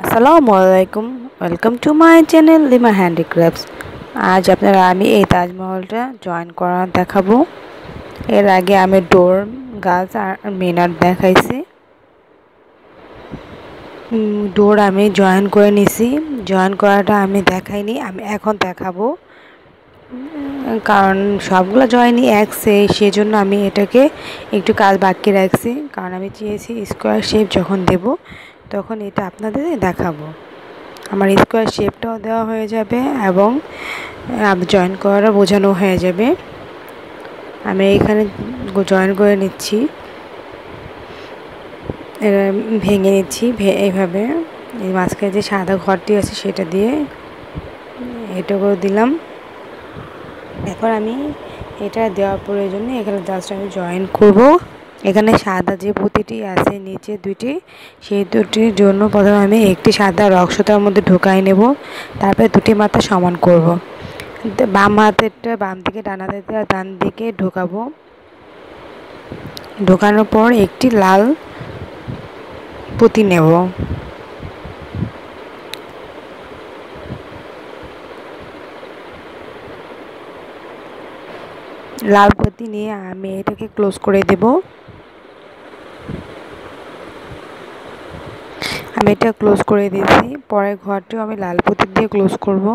আসসালামু আলাইকুম। Welcome to my channel lima handicrafts. আজ আপনারা আমি এই তাজমহলটা জয়েন করা দেখাবো। এর আগে আমি ডোর, গাছ আর মিনার দেখাইছি। ডোর আমি জয়েন করে নিছি। জয়েন করাটা আমি দেখাইনি, আমি এখন দেখাবো। কারণ সবগুলো জয়েনই সেজন্য আমি এটাকে একটু কাজ বাকি রাখছি। কারণ আমি চেয়েছি স্কোয়ার শেপ যখন দেব তখন এটা আপনাদের দেখাবো। আমার স্কোয়ার শেপটাও দেওয়া হয়ে যাবে এবং জয়েন করা বোঝানো হয়ে যাবে। আমি এখানে জয়েন করে নিচ্ছি, ভেঙে নিচ্ছি এইভাবে। এই মাঝখানে যে সাদা ঘরটি আছে সেটা দিয়ে এটা করে দিলাম। এখন আমি এটা দেওয়ার প্রয়োজনে এখানে জাস্ট আমি জয়েন করব। এখানে সাদা যে পুঁতিটি আছে নিচে দুটি, সেই দুটির জন্য প্রথমে আমি একটি সাদা রক্সতার মধ্যে ঢোকাই নেব, তারপরে দুটি মাথা সমান করব। বাম হাতেরটা বাম দিকে, ডান হাতেরটা ডান দিকে ঢোকাবো। ঢোকানোর পর একটি লাল পুঁতি নেব। লাল পুঁতি নিয়ে আমি এটাকে ক্লোজ করে দেব। আমি এটা ক্লোজ করে দিয়েছি। পরের ঘরটিও আমি লাল পুঁতি দিয়ে ক্লোজ করব।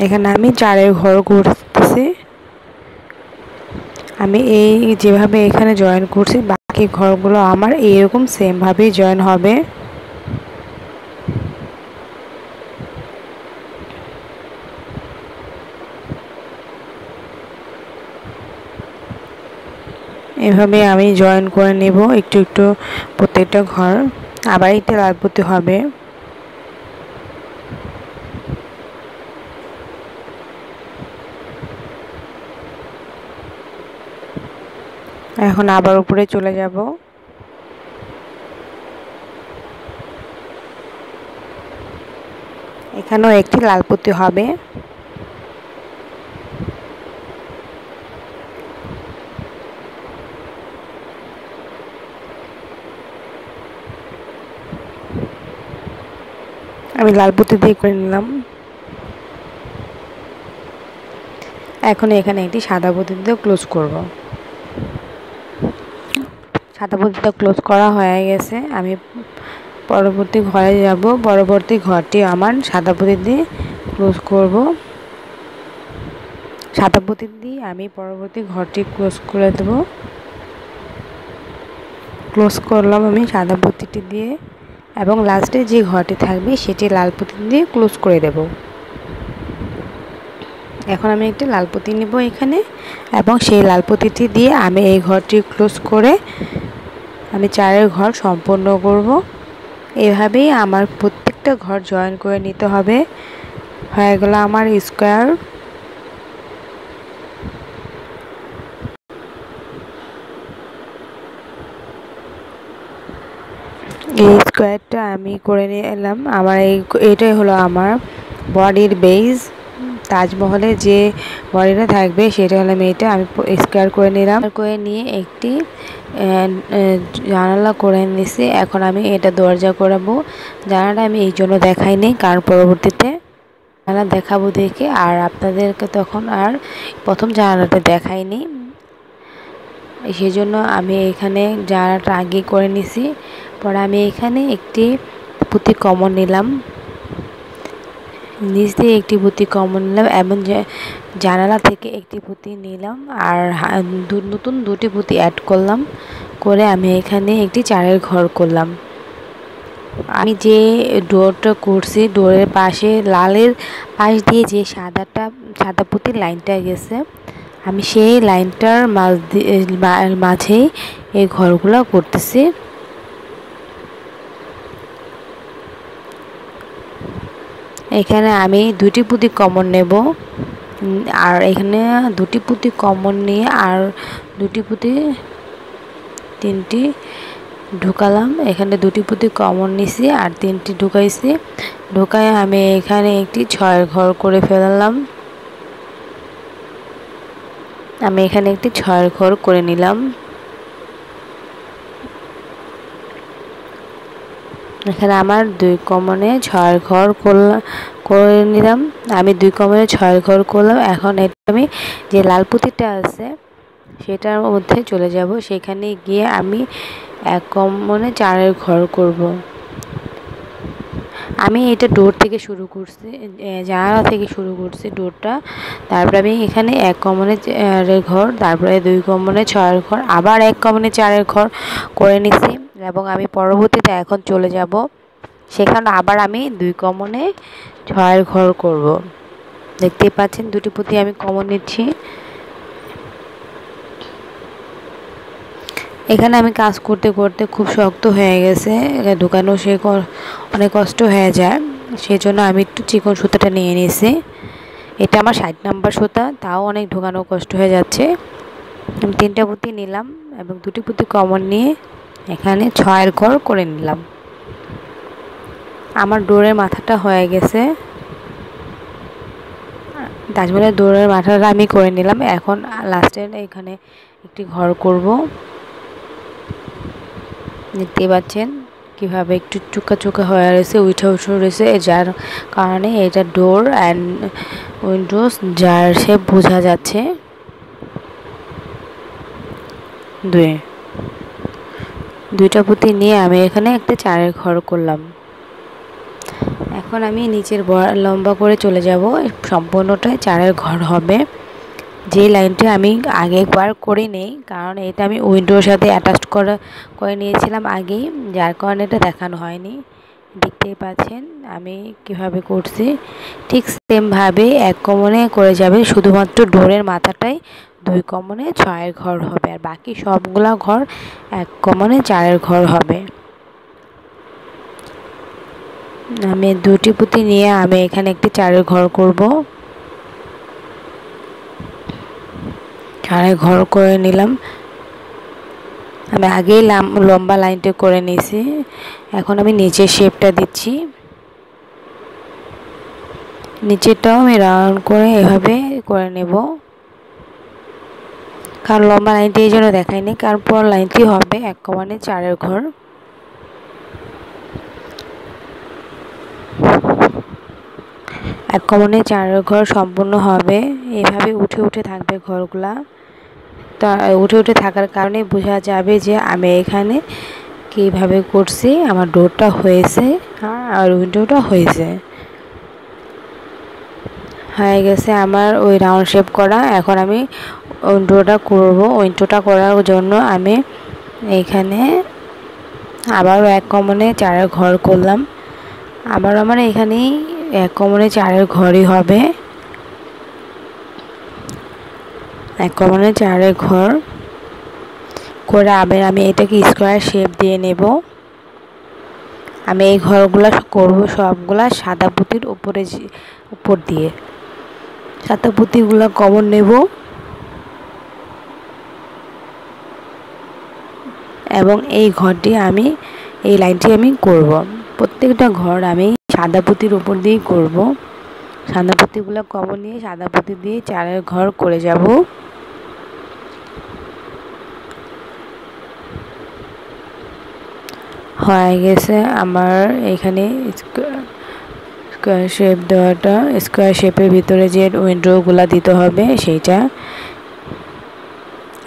এখানে আমি চারের ঘর করতেছি। আমি এই যেভাবে এখানে জয়েন করছি বাকি ঘরগুলো আমার এইরকম সেমভাবেই জয়েন হবে। এভাবে আমি জয়েন করে নেব একটু একটু প্রত্যেকটা ঘর। আবার এটা লাল পুঁতি হবে। এখন আবার উপরে চলে যাব। এখানেও একটি লাল পুঁতি হবে। আমি লাল পুঁতি দিয়ে করে নিলাম। এখন এখানে একটি সাদা পুঁতি দিয়ে ক্লোজ করব। সাদা পুঁতি দিয়ে ক্লোজ করা হয়ে গেছে। আমি পরবর্তী ঘরে যাব। পরবর্তী ঘরটি আমার সাদা পুঁতি দিয়ে ক্লোজ করব। সাদা পুঁতি দিয়ে আমি পরবর্তী ঘরটি ক্লোজ করে দেব। ক্লোজ করলাম আমি সাদা পুঁতিটি দিয়ে, এবং লাস্টে যে ঘরটি থাকবে সেটি লাল পুঁতি দিয়ে ক্লোজ করে দেব। এখন আমি একটি লাল পুঁতি নেব এখানে, এবং সেই লাল পুঁতিটি দিয়ে আমি এই ঘরটি ক্লোজ করে আমি চারের ঘর সম্পূর্ণ করব। এভাবেই আমার প্রত্যেকটা ঘর জয়েন করে নিতে হবে। হয়ে গেল আমার স্কোয়ার। এই স্কোয়ারটা আমি করে নিয়ে এলাম। আমার এটাই হলো আমার বডির বেস। তাজমহলে যে বডিটা থাকবে সেটা হলো এটা। আমি স্কোয়ার করে নিলাম, করে নিয়ে একটি জানালা করে নিছি। এখন আমি এটা দরজা করাবো। জানালাটা আমি এই জন্য দেখাইনি, কারণ পরবর্তীতে জানালা দেখাবো দেখে আর আপনাদেরকে তখন আর প্রথম জানালাটা দেখাইনি, সেই জন্য আমি এখানে জানালাটা আগে করে নিছি। পরে আমি এখানে একটি পুঁতি কমন নিলাম, নিচ দিয়ে একটি পুঁতি কমন নিলাম, এবং জানালা থেকে একটি পুঁতি নিলাম আর নতুন দুটি পুঁতি অ্যাড করলাম। করে আমি এখানে একটি চারের ঘর করলাম। আমি যে ডোরটা করছি, ডোরের পাশে লালের পাশ দিয়ে যে সাদা পুঁতির লাইনটা গেছে, আমি সেই লাইনটার মাঝেই এই ঘরগুলো করতেছি। এখানে আমি দুটি পুঁতি কমন নেব, আর এখানে দুটি পুঁতি কমন নিয়ে আর দুটি পুঁতি তিনটি ঢুকালাম। এখানে দুটি পুঁতি কমন নিছি আর তিনটি ঢুকাইছি। ঢুকায় আমি এখানে একটি ছয়ের ঘর করে ফেলালাম। আমি এখানে একটি ছয়ের ঘর করে নিলাম। এখানে আমার 2 কমনে 6 ঘর করে নিলাম। আমি 2 কমনে 6 ঘর করলাম। এখন এটা আমি যে লাল পুঁতিটা আছে সেটার মধ্যে চলে যাব। সেখানে গিয়ে আমি 1 কমনে 4 ঘর করব। আমি এটা ডোর থেকে শুরু করছি, জানালা থেকে শুরু করছি ডোরটা। তারপরে আমি এখানে 1 কমনে 4 ঘর, তারপরে 2 কমনে 6 ঘর, আবার 1 কমনে 4 ঘর করে নিছি। এবং আমি পরবর্তীতে এখন চলে যাব, সেখানে আবার আমি 2 কমনে 6 ঘর করব। দেখতেই পাচ্ছেন দুটি পুঁতি আমি কমন নিচ্ছি। এখানে আমি কাজ করতে করতে খুব শক্ত হয়ে গেছে, ঢুকানো অনেক কষ্ট হয়ে যায়। সেজন্য আমি একটু চিকন সুতাটা নিয়ে নিয়েছি। এটা আমার 60 নাম্বার সুতা, তাও অনেক ঢোকানো কষ্ট হয়ে যাচ্ছে। আমি 3টা পুঁতি নিলাম এবং 2টি পুঁতি কমন নিয়ে এখানে 6 ঘর করে নিলাম। আমার ডোরের মাথাটা হয়ে গেছে। তাজমহলের ডোরের মাথাটা আমি করে নিলাম। এখন লাস্টের এখানে একটি ঘর করব। দেখতেই পাচ্ছেন কিভাবে একটু চুকা চুকা হয়ে রয়েছে, উঠে রয়েছে, যার কারণে এটা ডোর অ্যান্ড উইন্ডোজ যার শেপ বোঝা যাচ্ছে। দুইটা পুঁতি নিয়ে আমি এখানে একটা 4 ঘর করলাম। এখন আমি নিচের লম্বা করে চলে যাব, সম্পূর্ণটাই 4 ঘর হবে। যে লাইনটা আমি আগে একবার করে নেই, কারণ এটা আমি উইন্ডোর সাথে অ্যাটাচ করে নিয়েছিলাম আগেই, যার কারণে এটা দেখানো হয়নি। দেখতেই পাচ্ছেন আমি কিভাবে করছি। ঠিক সেমভাবে 1 কমনে করে যাবে, শুধুমাত্র ডোরের মাথাটাই 2 কমনে 6 ঘর হবে, আর বাকি সবগুলা ঘর 1 কমনে 4 ঘর হবে। আমি 2টি পুঁতি নিয়ে আমি এখানে একটি 4 ঘর করব। 4 ঘর করে নিলাম। আমি আগেই লম্বা লাইনটা করে নিয়েছি। এখন আমি নিচের শেপটা দিচ্ছি। নিচেরটাও আমি রাউন্ড করে এভাবে করে নেব, কারণ লম্বা লাইনটি এই জন্য দেখাইনি, কারণ পর লাইনটি হবে 1 কমনে 4 ঘর। এক কমনে 4 ঘর সম্পূর্ণ হবে। এভাবে উঠে উঠে থাকবে ঘরগুলা। তা উঠে উঠে থাকার কারণে বোঝা যাবে যে আমি এখানে কিভাবে করছি। আমার ডোরটা হয়েছে আর উইন্ডোটা হয়ে গেছে আমার ওই রাউন্ড শেপ করা। এখন আমি উইন্ডোটা করব। উইন্ডোটা করার জন্য আমি এখানে আবারও 1 কমনে 4 ঘর করলাম। আবার আমার এখানেই 1 কমনে 4 ঘরই হবে। 1 কমনে 4 ঘর করে আবার আমি এটাকে স্কোয়ার শেপ দিয়ে নেব। আমি এই ঘরগুলা করব সবগুলা সাদা পুঁতির উপর দিয়ে। সাদা পুঁতিগুলো কমন নেব এবং এই ঘরটি এই লাইনটি আমি করব। প্রত্যেকটা ঘর আমি সাদা পুঁতির উপর দিয়েই করব। সাদা পুঁতিগুলো কমন নিয়ে সাদা পুঁতি দিয়ে 4 ঘর করে যাব। হয়ে গেছে আমার এখানে স্কোয়ার শেপ দেওয়াটা। স্কোয়ার শেপের ভিতরে যে উইন্ডোগুলো দিতে হবে সেইটা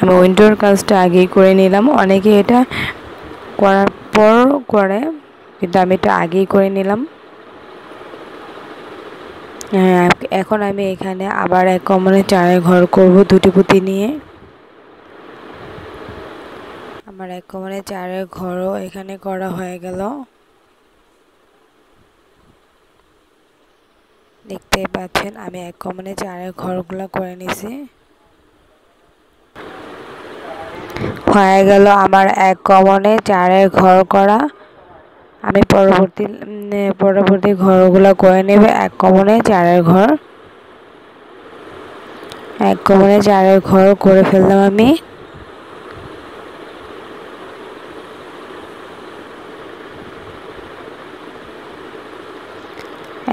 আমি উইন্ডোর কাজটা আগেই করে নিলাম। অনেকে এটা করার পর করে, কিন্তু আমি এটা আগেই করে নিলাম। এখন আমি এখানে আবার 1 কমনে 4 ঘর করব 2টি পুঁতি নিয়ে। আমার 1 কমনে 4 ঘরও এখানে করা হয়ে গেল। দেখতেই পাচ্ছেন আমি 1 কমনে 4 ঘরগুলো করে নিছি। হয়ে গেল আমার 1 কমনে 4 ঘর করা। আমি পরবর্তী ঘরগুলো করে নেব 1 কমনে 4 ঘর। 1 কমনে 4 ঘর করে ফেললাম আমি।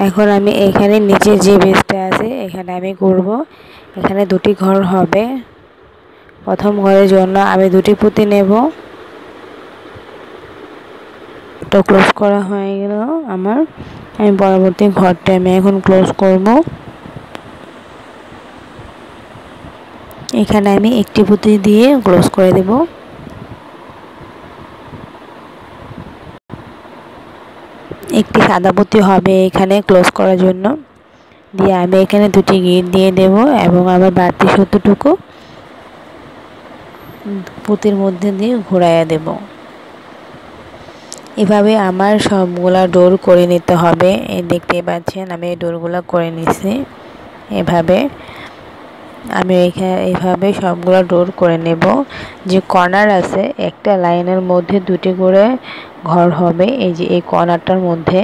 এখন আমি এখানে নিচে যে বেসটা আছে এখানে আমি করব। এখানে 2টি ঘর হবে। প্রথম ঘরের জন্য আমি 2টি পুঁতি নেব। ঘরটা ক্লোজ করা হয়ে গেল আমার। আমি পরবর্তী ঘরটা আমি এখন ক্লোজ করব। এখানে আমি একটি পুঁতি দিয়ে ক্লোজ করে দেব। একটি সাদা পুঁতি হবে এখানে ক্লোজ করার জন্য। দিয়ে আমি এখানে দুটি গিট দিয়ে দেব এবং আবার বাড়তি সুতোটুকু পুঁতির মধ্যে দিয়ে ঘোরাইয়া দেব। এভাবে আমার সবগুলা ডোর করে নিতে হবে। এই দেখতেই পাচ্ছেন আমি এই ডোরগুলো করে নিছি। এভাবে আমি এইভাবে সবগুলো ডোর করে নেব। যে কর্নার আছে একটা লাইনের মধ্যে দুটি করে ঘর হবে। এই যে এই কর্নারটার মধ্যে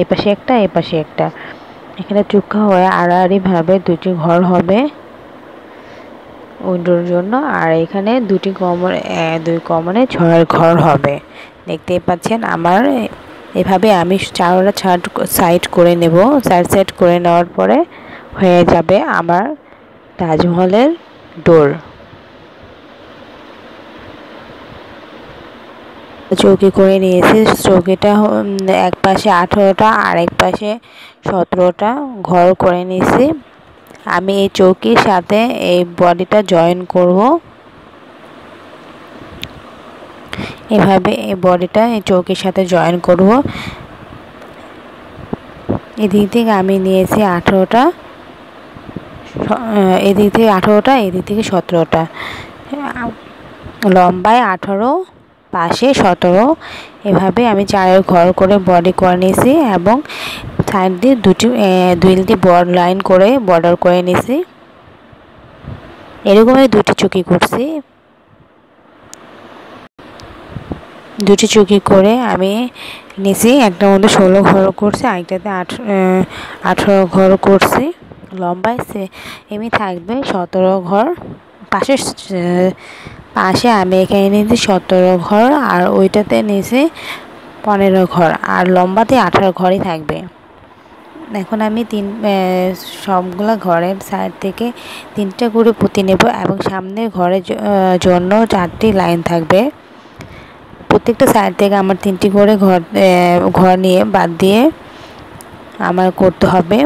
এই পাশে একটা এই পাশে একটা, এখানে চুক্কা হয়ে আড়াআড়িভাবে দুটি ঘর হবে উইন্ডোর জন্য। আর এখানে দুই কমনে 6 ঘর হবে। দেখতেই পাচ্ছেন আমার এভাবে আমি চারটা সাইড করে নেব। সাইড করে নেওয়ার পরে হয়ে যাবে আমার তাজমহলের ডোর। চৌকি করে নিয়েছি। চৌকিটা এক পাশে 18টা আর এক পাশে 17টা ঘর করে নিয়েছি। আমি এই চৌকির সাথে এই বডিটা জয়েন করব। এভাবে এই বডিটা এই চৌকির সাথে জয়েন করব। এদিক থেকে আমি নিয়েছি 18টা, এদিক থেকে 18টা, এদিক থেকে 17টা, লম্বায় 18, পাশে 17। এভাবে আমি 4 ঘর করে বডি করে নিয়েছি এবং সাইড দিয়ে দুইটি বর্ডার লাইন করে বর্ডার করে নিয়েছি। এরকমই দুটি চুকি করছি। দুটি চুকি করে আমি নিয়েছি। একটার মধ্যে 16 ঘর করছি, আরেকটাতে 18 ঘর করছি। লম্বায় এমনি থাকবে 17 ঘর। পাশে আমি এখানে নিয়েছি 17 ঘর আর ওইটাতে নিয়েছি 15 ঘর আর লম্বাতে 18 ঘরই থাকবে। এখন আমি সবগুলা ঘরের সাইড থেকে 3টা করে পুঁতি নেব এবং সামনের ঘরের জন্য 4টি লাইন থাকবে। প্রত্যেকটা সাইড থেকে আমার 3টি করে ঘর নিয়ে বাদ দিয়ে আমার করতে হবে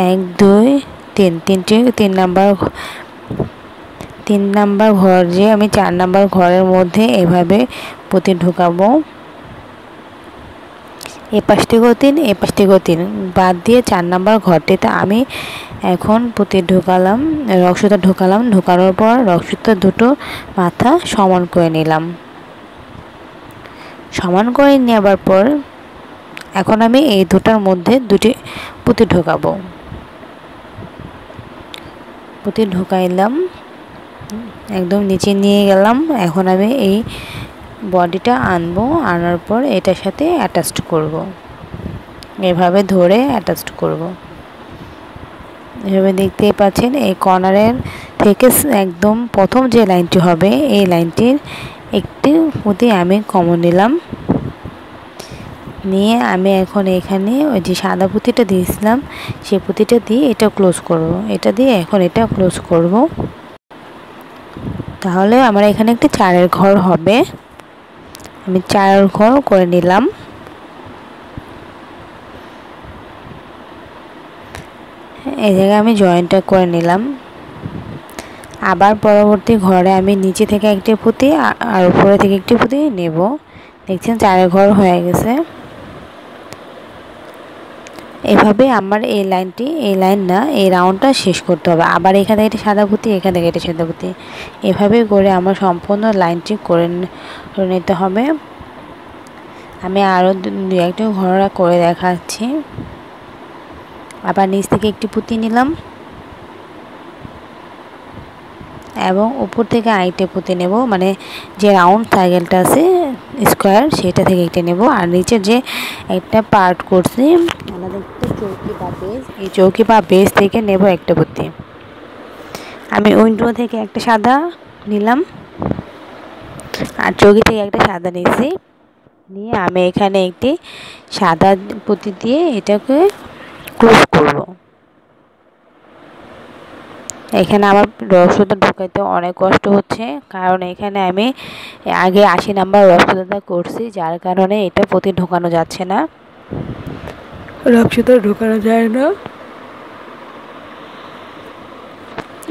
1 2 3 3 নাম্বার ঘর যে আমি 4 নাম্বার ঘরের মধ্যে এভাবে পুঁতি ঢুকাবো। এই পাশ থেকেও 3, এই পাশ থেকেও 3 বাদ দিয়ে 4 নাম্বার ঘরটিতে আমি এখন পুঁতি ঢুকালাম, রক্সুতা ঢুকালাম। ঢুকানোর পর রক্সুতা দুটো মাথা সমান করে নিলাম। সমান করে নেবার পর এখন আমি এই দুটার মধ্যে দুটি পুঁতি ঢুকাবো। পুঁতি ঢুকাইলাম, একদম নিচে নিয়ে গেলাম। এখন আমি এই বডিটা আনবো, আনার পর এটার সাথে অ্যাটাচড করব। এভাবে ধরে অ্যাটাচড করব। এভাবে দেখতেই পাচ্ছেন এই কর্নারের থেকে একদম প্রথম যে লাইনটি হবে এই লাইনটির একটি পুঁতি আমি কমন নিলাম। নিয়ে আমি এখন এখানে ওই যে সাদা পুঁতিটা দিয়েছিলাম সেই পুঁতিটা দিয়ে এটা ক্লোজ করব। এটা দিয়ে এখন এটা ক্লোজ করব। তাহলে আমার এখানে একটি 4 ঘর হবে। আমি 4 ঘর করে নিলাম। এই জায়গায় আমি জয়েন্টটা করে নিলাম। আবার পরবর্তী ঘরে আমি নিচে থেকে একটি পুঁতি আর উপরে থেকে একটি পুঁতি নেব। দেখছেন 4 ঘর হয়ে গেছে। এভাবে আমার এই লাইন না এই রাউন্ডটা শেষ করতে হবে। আবার এখান থেকে একটা সাদা পুঁতি, এখান থেকে একটা সাদা পুঁতি, এভাবে করে আমার সম্পূর্ণ লাইনটি করে নিতে হবে। আমি আরও 2-1টি ঘর করে দেখাচ্ছি। আবার নিচ থেকে একটি পুঁতি নিলাম এবং উপর থেকে আরেকটি পুঁতি নেব, মানে যে রাউন্ড সার্কেলটা আছে স্কোয়ার সেটা থেকে একটা নেব। আর নিচে যে একটা পার্ট করছি আমাদের চৌকি বা বেস, এই চৌকি বা বেস থেকে নেব একটা পুঁতি। আমি উইন্ডো থেকে একটা সাদা নিলাম আর চৌকি থেকে একটা সাদা নিয়েছি। নিয়ে আমি এখানে একটি সাদা পুঁতি দিয়ে এটাকে ক্লোজ করব। এখানে আমার রসুনটা ঢুকাইতে অনেক কষ্ট হচ্ছে, কারণ এখানে আমি আগে 80 নাম্বার রসুনটা করছি, যার কারণে এটা প্রতি ঢোকানো যাচ্ছে না, রসুনটা ঢোকানো যায় না,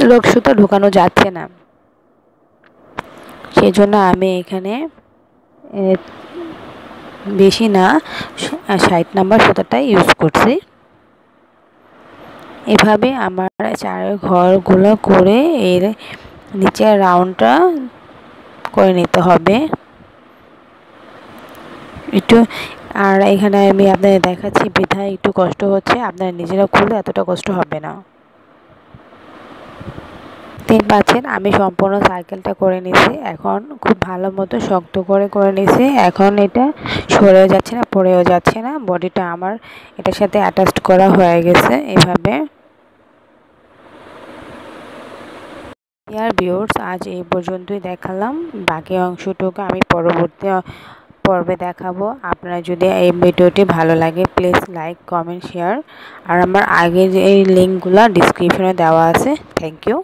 রসুনটা ঢোকানো যাচ্ছে না। সেই জন্য আমি এখানে বেশি না 60 নাম্বার সুতাটা ইউজ করছি। এভাবে আমার চারের ঘরগুলো করে এর নিচের রাউন্ডটা করে নিতে হবে একটু। আর এখানে আমি আপনাদের দেখাচ্ছি বিধায় একটু কষ্ট হচ্ছে, আপনারা নিজেরা খুললে এতটা কষ্ট হবে না। পাচ্ছেন আমি সম্পূর্ণ সাইকেলটা করে নিয়েছি, এখন খুব ভালো মতো শক্ত করে নিয়েছি। এখন এটা সরেও যাচ্ছে না, পড়েও যাচ্ছে না, বডিটা আমার এটার সাথে অ্যাটাচড করা হয়ে গেছে এভাবে। ভিউয়ার্স, আজ এই পর্যন্তই দেখালাম, বাকি অংশটুকু আমি পরবর্তী পর্বে দেখাবো। আপনার যদি এই ভিডিওটি ভালো লাগে প্লিজ লাইক, কমেন্ট, শেয়ার। আর আমার আগের এই লিঙ্কগুলো ডিসক্রিপশনে দেওয়া আছে। Thank you.